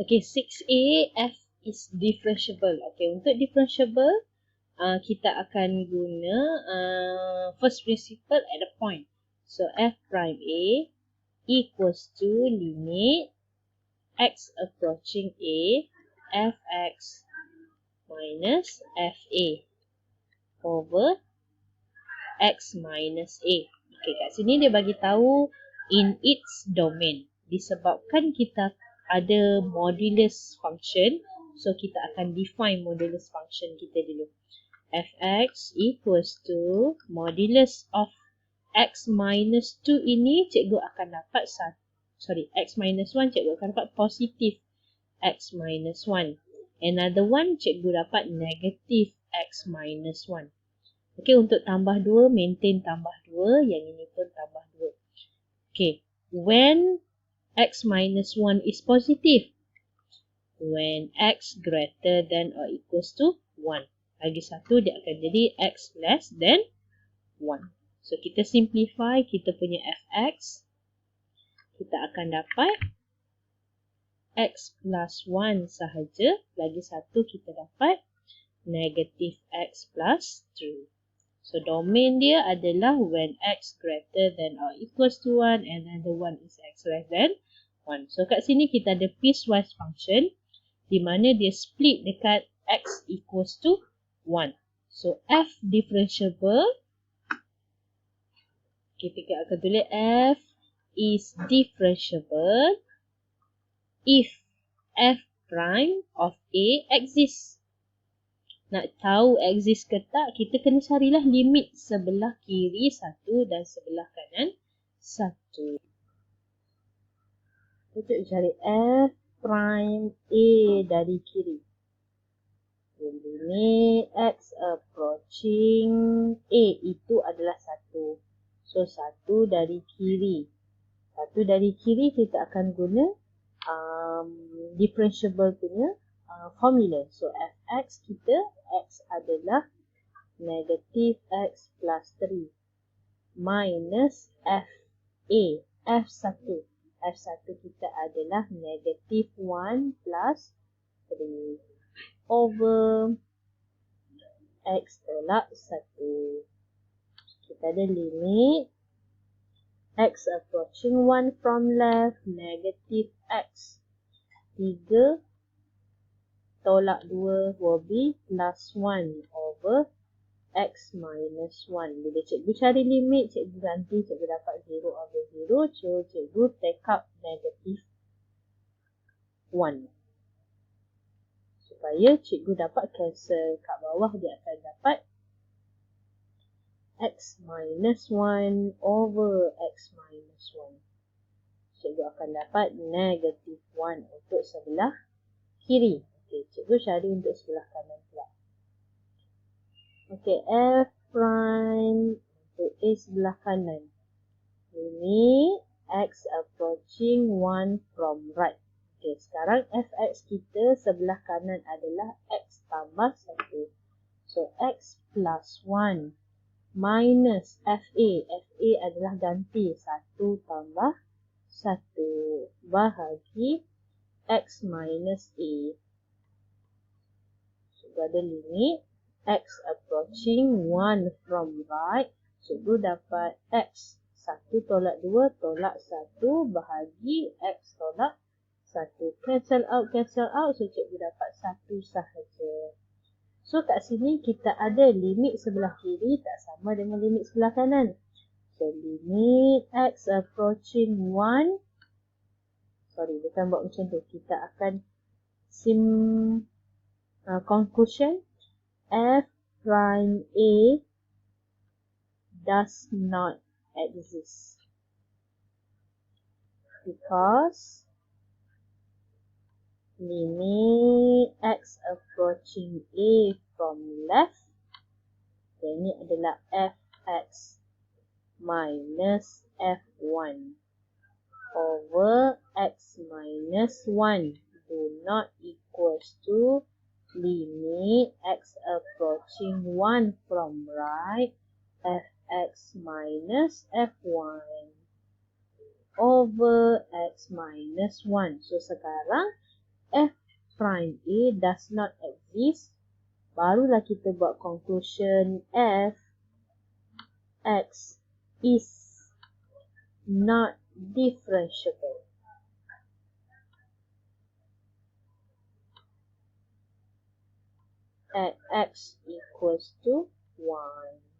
Okay, 6A, F is differentiable. Okay, untuk differentiable, kita akan guna first principle at the point. So, F prime A equals to limit x approaching A, Fx minus Fa over x minus A. Okay, kat sini dia bagi tahu in its domain. Disebabkan kita ada modulus function, so kita akan define modulus function kita dulu. Fx equals to modulus of x minus 2 ini cikgu akan dapat x minus 1 cikgu akan dapat positif x minus 1. Another one cikgu dapat negatif x minus 1. Okay, untuk tambah 2, maintain tambah 2. Yang ini pun tambah 2. Okay, when x minus 1 is positive? When x greater than or equals to 1. Lagi satu, dia akan jadi x less than 1. So, kita simplify kita punya fx. Kita akan dapat x plus 1 sahaja. Lagi satu, kita dapat negative x plus 3. So, domain dia adalah when x greater than or equals to 1 and another one is x less than 1. So, kat sini kita ada piecewise function di mana dia split dekat x equals to 1. So, f differentiable. Kita akan tulis f is differentiable if f prime of A exists. Nak tahu exist ke tak, kita kena carilah limit sebelah kiri 1 dan sebelah kanan 1. Kita cari f prime A dari kiri. Limit x approaching A itu adalah 1. So, 1 dari kiri. 1 dari kiri kita akan guna differentiable punya formula. So, fx kita, x adalah negative x plus 3 minus fa, f1. F1 kita adalah negative 1 plus 3 over x tolak 1. Kita ada limit x approaching 1 from left, negative x. 3 tolak 2 will be plus 1 over x minus 1. Bila cikgu cari limit, cikgu ganti, cikgu dapat 0 over 0. So, cikgu take up negative 1. Supaya cikgu dapat cancel kat bawah, dia akan dapat x minus 1 over x minus 1. Cikgu akan dapat negative 1 untuk sebelah kiri. Okay, cikgu cari untuk sebelah kanan pula. Okay, f prime untuk A sebelah kanan. Ini x approaching 1 from right. Okay, sekarang fx kita sebelah kanan adalah x tambah 1. So, x plus 1 minus fa. Fa adalah ganti 1 tambah 1 bahagi x minus a. Cikgu ada limit x approaching 1 from right. Cikgu dapat x 1 tolak 2 tolak 1 bahagi x tolak 1. Cancel out. So, cikgu dapat 1 sahaja. So, kat sini kita ada limit sebelah kiri tak sama dengan limit sebelah kanan. So, limit x approaching 1. Sorry, bukan buat macam tu. Kita akan conclusion. F prime A does not exist. Because limit x approaching A from left, dan ini adalah fx minus f1 over x minus 1 do not equals to limit x approaching 1 from right fx minus f1 over x minus 1. So, sekarang prime A does not exist, barulah kita buat conclusion f x is not differentiable. At x equals to 1.